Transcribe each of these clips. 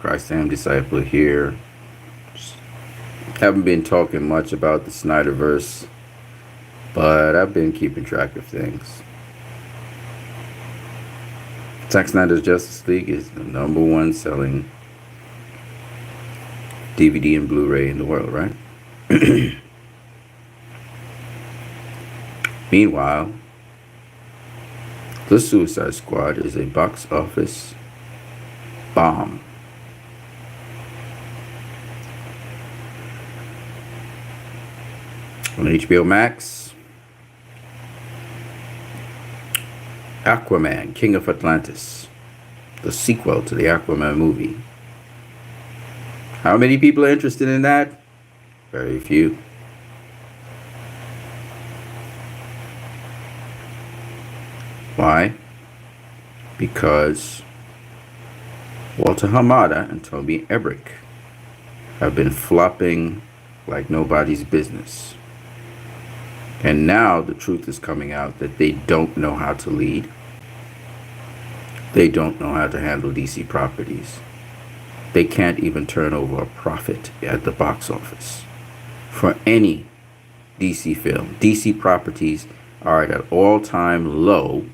Christ I am disciple here. Haven't been talking much about the Snyderverse, but I've been keeping track of things. Zack Snyder's Justice League is the number one selling DVD and Blu-ray in the world, right? Meanwhile, The Suicide Squad is a box office bomb. On HBO Max, Aquaman, King of Atlantis, the sequel to the Aquaman movie. How many people are interested in that? Very few. Why? Because Walter Hamada and Toby Emmerich have been flopping like nobody's business. And now the truth is coming out that they don't know how to lead. They don't know how to handle DC properties. They can't even turn over a profit at the box office for any DC film. DC properties are at an all-time low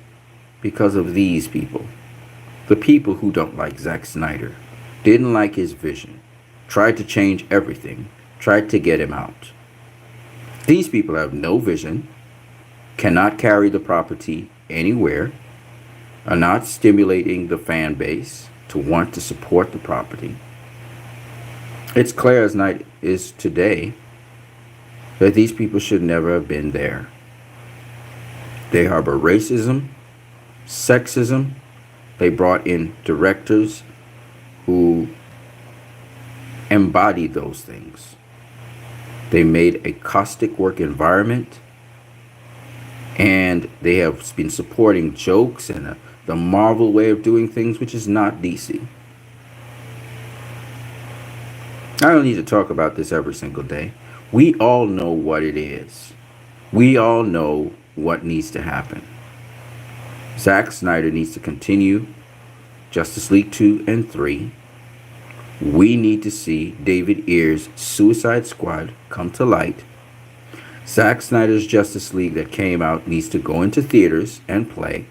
because of these people. The people who don't like Zack Snyder, didn't like his vision, tried to change everything, tried to get him out. These people have no vision, cannot carry the property anywhere, are not stimulating the fan base to want to support the property. It's clear as night is today that these people should never have been there. They harbor racism, sexism. They brought in directors who embody those things. They made a caustic work environment, and they have been supporting jokes and the Marvel way of doing things, which is not DC. I don't need to talk about this every single day. We all know what it is. We all know what needs to happen. Zack Snyder needs to continue Justice League 2 and 3. We need to see David Ayer's Suicide Squad come to light. Zack Snyder's Justice League that came out needs to go into theaters and play.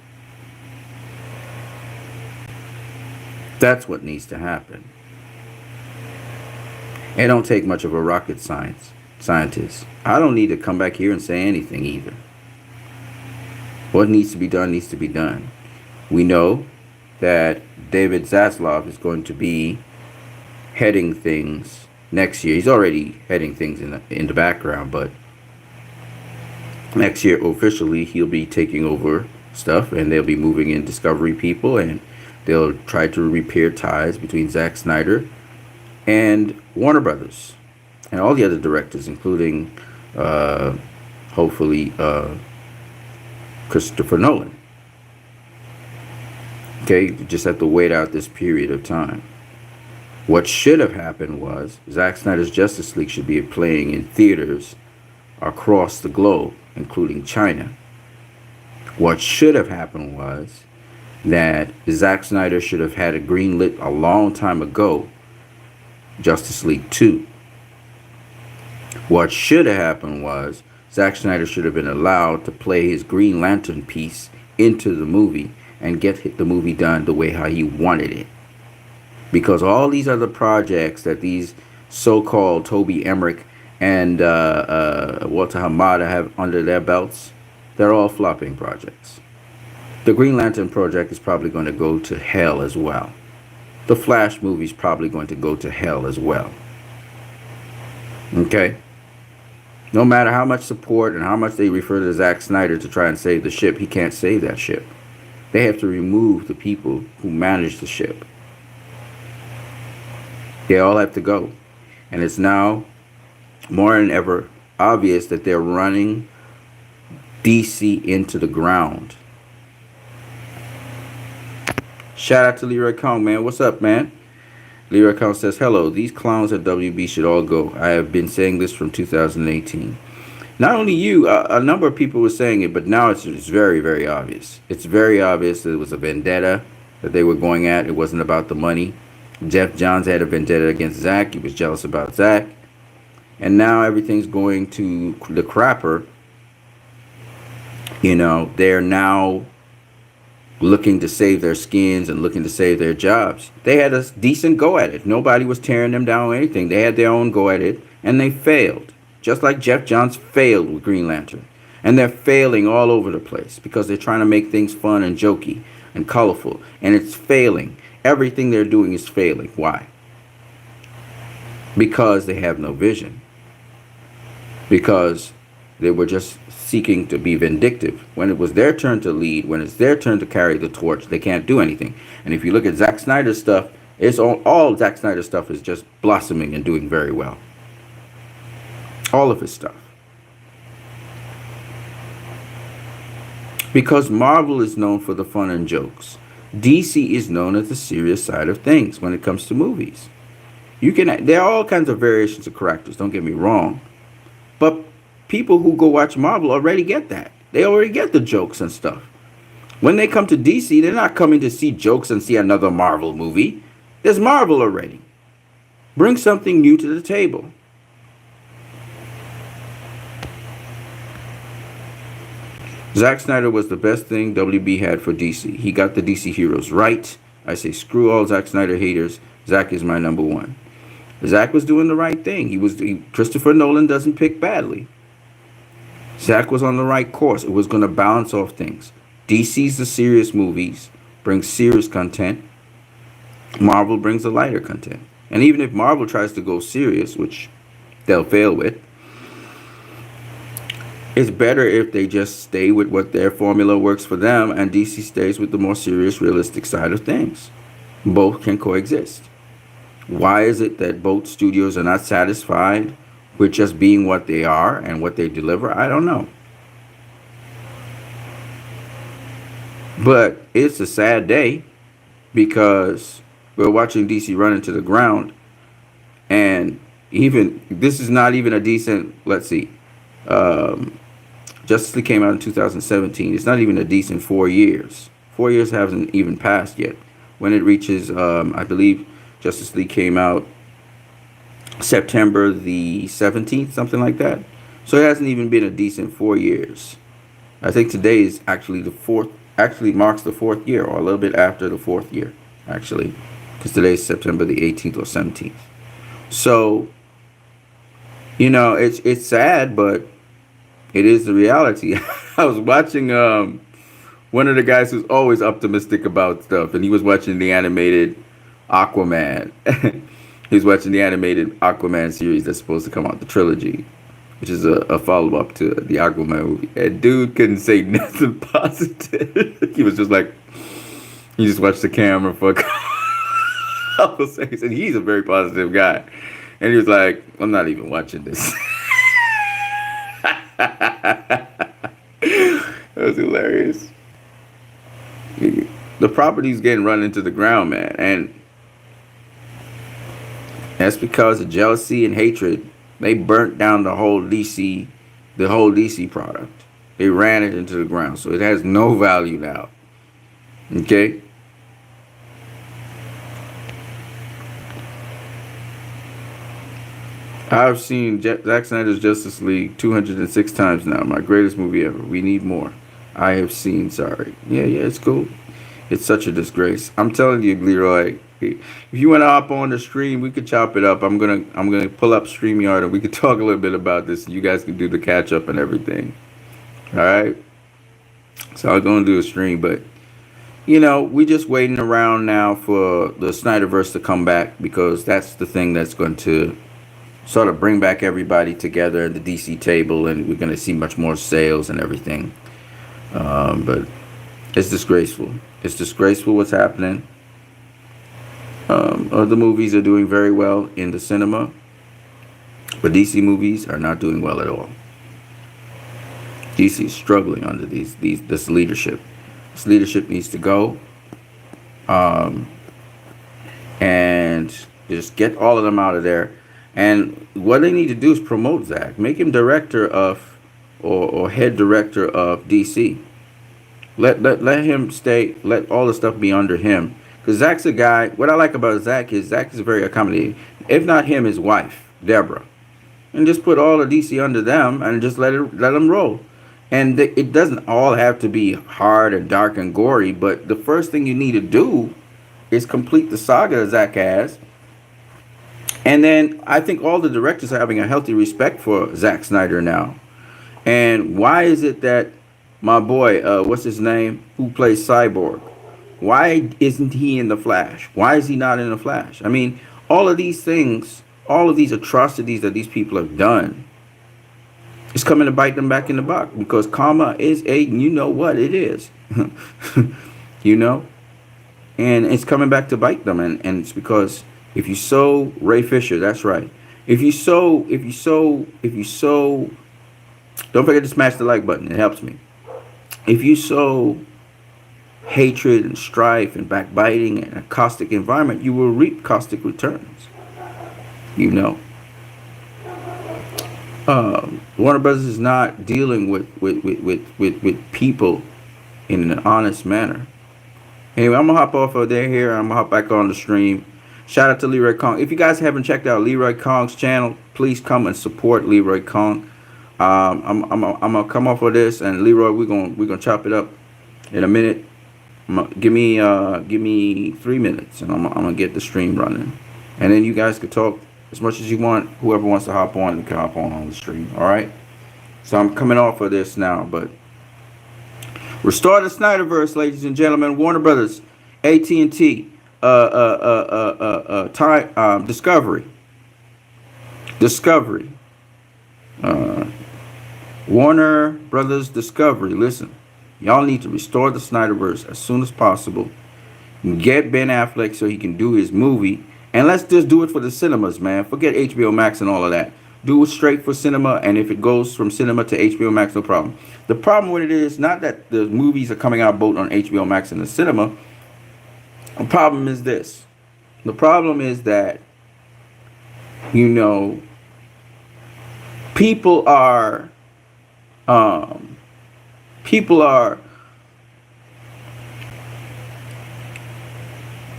That's what needs to happen. It don't take much of a rocket scientist. I don't need to come back here and say anything either. What needs to be done needs to be done. We know that David Zaslav is going to be heading things next year. He's already heading things in the background, but next year officially he'll be taking over stuff, and they'll be moving in Discovery people, and they'll try to repair ties between Zack Snyder and Warner Brothers and all the other directors, including hopefully Christopher Nolan. Okay, you just have to wait out this period of time. What should have happened was Zack Snyder's Justice League should be playing in theaters across the globe, including China. What should have happened was that Zack Snyder should have had a green lit a long time ago, Justice League 2. What should have happened was Zack Snyder should have been allowed to play his Green Lantern piece into the movie and get the movie done the way how he wanted it. Because all these other projects that these so-called Toby Emmerich and Walter Hamada have under their belts, they're all flopping projects. The Green Lantern project is probably going to go to hell as well. The Flash movie is probably going to go to hell as well. Okay? No matter how much support and how much they refer to Zack Snyder to try and save the ship, he can't save that ship. They have to remove the people who manage the ship. They all have to go. And it's now more than ever obvious that they're running DC into the ground. Shout out to Leroy Kong, man. What's up, man? Leroy Kong says, hello, these clowns at WB should all go. I have been saying this from 2018. Not only you, a number of people were saying it, but now it's very, very obvious. It's very obvious that it was a vendetta that they were going at. It wasn't about the money. Jeff Johns had a vendetta against Zack. He was jealous about Zack. And now everything's going to the crapper. They're now looking to save their skins and looking to save their jobs. They had a decent go at it. Nobody was tearing them down or anything. They had their own go at it, and they failed. Just like Jeff Johns failed with Green Lantern. And they're failing all over the place because they're trying to make things fun and jokey and colorful. And it's failing. Everything they're doing is failing. Why? Because they have no vision. Because they were just seeking to be vindictive. When it was their turn to lead, when it's their turn to carry the torch, they can't do anything. And if you look at Zack Snyder's stuff, it's all Zack Snyder's stuff is just blossoming and doing very well. All of his stuff. Because Marvel is known for the fun and jokes. DC is known as the serious side of things when it comes to movies. There are all kinds of variations of characters, don't get me wrong. But people who go watch Marvel already get that. They already get the jokes and stuff. When they come to DC, they're not coming to see jokes and see another Marvel movie. There's Marvel already. Bring something new to the table. Zack Snyder was the best thing WB had for DC. He got the DC heroes right. I say screw all Zack Snyder haters. Zack is my number one. Zack was doing the right thing. Christopher Nolan doesn't pick badly. Zack was on the right course. It was going to balance off things. DC's the serious movies, brings serious content. Marvel brings the lighter content. And even if Marvel tries to go serious, which they'll fail with, it's better if they just stay with what their formula works for them and DC stays with the more serious, realistic side of things. Both can coexist. Why is it that both studios are not satisfied with just being what they are and what they deliver? I don't know. But it's a sad day because we're watching DC run into the ground, and even this is not even a decent, let's see, Justice League came out in 2017. It's not even a decent 4 years. 4 years hasn't even passed yet. When it reaches, I believe Justice League came out September the 17th, something like that. So it hasn't even been a decent 4 years. I think today is actually actually marks the 4th year, or a little bit after the 4th year, actually. Because today is September the 18th or 17th. So, it's sad, but it is the reality. I was watching one of the guys who's always optimistic about stuff, and he was watching the animated Aquaman. He was watching the animated Aquaman series that's supposed to come out, the trilogy, which is a follow-up to the Aquaman movie. And dude couldn't say nothing positive. He was just like, he just watched the camera for a couple seconds, and he's a very positive guy. And he was like, I'm not even watching this. That was hilarious. The property's getting run into the ground, man. And that's because of jealousy and hatred. They burnt down the whole DC product. They ran it into the ground. So it has no value now. Okay? I've seen Zack Snyder's Justice League 206 times now. My greatest movie ever. We need more. I have seen, sorry. Yeah, it's cool. It's such a disgrace. I'm telling you, Leroy, if you want to hop on the stream, we could chop it up. I'm gonna pull up StreamYard and we could talk a little bit about this. You guys can do the catch up and everything. Alright? So I'm gonna do a stream, but we just waiting around now for the Snyderverse to come back, because that's the thing that's going to sort of bring back everybody together at the DC table, and we're going to see much more sales and everything. But it's disgraceful. It's disgraceful what's happening. Other movies are doing very well in the cinema, but DC movies are not doing well at all. DC is struggling under this leadership. This leadership needs to go, and just get all of them out of there. And what they need to do is promote Zack. Make him director of, or head director of DC. Let him stay. Let all the stuff be under him. Because Zach's a guy. What I like about Zach is very accommodating. If not him, his wife, Deborah, and just put all of DC under them and just let them roll. And it doesn't all have to be hard and dark and gory. But the first thing you need to do is complete the saga that Zach has. And then I think all the directors are having a healthy respect for Zack Snyder now. And why is it that my boy, what's his name, who plays Cyborg, why isn't he in the Flash? Why is he not in the Flash? I mean, all of these things, all of these atrocities that these people have done, is coming to bite them back in the butt, because karma is you know what it is, you know, and it's coming back to bite them, and it's because if you sow Ray Fisher, that's right. If you sow, don't forget to smash the like button. It helps me. If you sow hatred and strife and backbiting and a caustic environment, you will reap caustic returns. You know, Warner Brothers is not dealing with people in an honest manner. Anyway, I'm gonna hop off of there here. I'm gonna hop back on the stream. Shout out to Leroy Kong. If you guys haven't checked out Leroy Kong's channel, please come and support Leroy Kong. I'm gonna come off of this, and Leroy, we're gonna chop it up in a minute. Give me 3 minutes, and I'm gonna get the stream running, and then you guys can talk as much as you want. Whoever wants to hop on, can hop on the stream. All right. So I'm coming off of this now, but restore the Snyderverse, ladies and gentlemen. Warner Brothers, AT&T, Discovery, Warner Brothers Discovery. Listen, y'all need to restore the Snyderverse as soon as possible. Get Ben Affleck so he can do his movie, and let's just do it for the cinemas, man. Forget HBO Max and all of that. Do it straight for cinema, and if it goes from cinema to HBO Max, no problem. The problem with it is not that the movies are coming out both on HBO Max and the cinema. The problem is this. The problem is that, you know, people are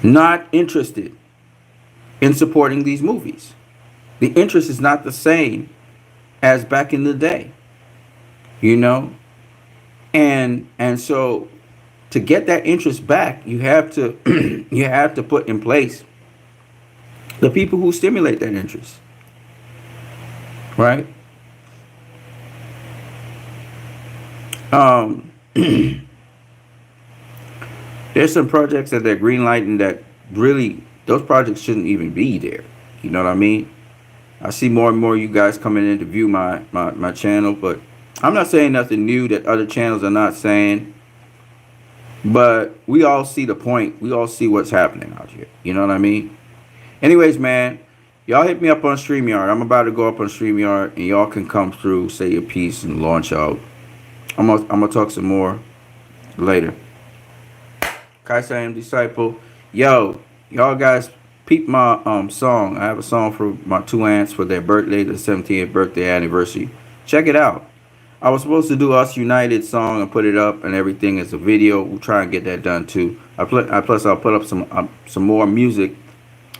not interested in supporting these movies. The interest is not the same as back in the day, you know, and so to get that interest back, you have to you have to put in place the people who stimulate that interest, right? There's some projects that they're greenlighting that really, those projects shouldn't even be there. You know what I mean? I see more and more you guys coming in to view my channel, but I'm not saying nothing new that other channels are not saying. But we all see the point. We all see what's happening out here. You know what I mean? Anyways, man, y'all hit me up on StreamYard. I'm about to go up on StreamYard, and y'all can come through, say your piece, and launch out. I'm gonna talk some more later. Kaiser am Disciple. Yo, y'all guys peep my song. I have a song for my two aunts for their birthday, the 17th birthday anniversary. Check it out. I was supposed to do Us United song and put it up and everything as a video. We'll try and get that done too. Plus I'll put up some more music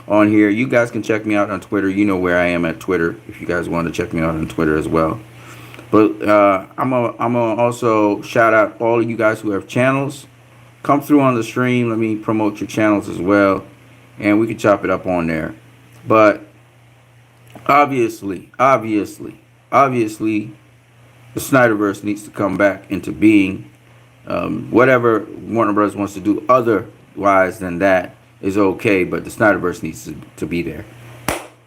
on here. You guys can check me out on Twitter. You know where I am at Twitter if you guys want to check me out on Twitter as well. But I'm gonna also shout out all of you guys who have channels. Come through on the stream. Let me promote your channels as well, and we can chop it up on there. But obviously, the Snyderverse needs to come back into being. Whatever Warner Bros. Wants to do otherwise than that is okay, but the Snyderverse needs to be there.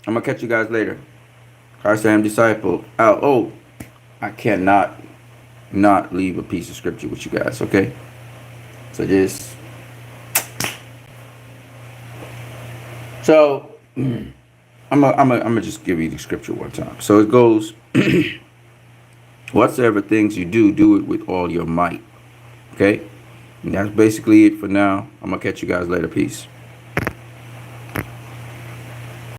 I'm gonna catch you guys later. Christ I am Disciple out. Oh, I cannot not leave a piece of scripture with you guys, okay? So I'm gonna just give you the scripture one time. So it goes, whatsoever things you do, do it with all your might. Okay? And that's basically it for now. I'm gonna catch you guys later. Peace.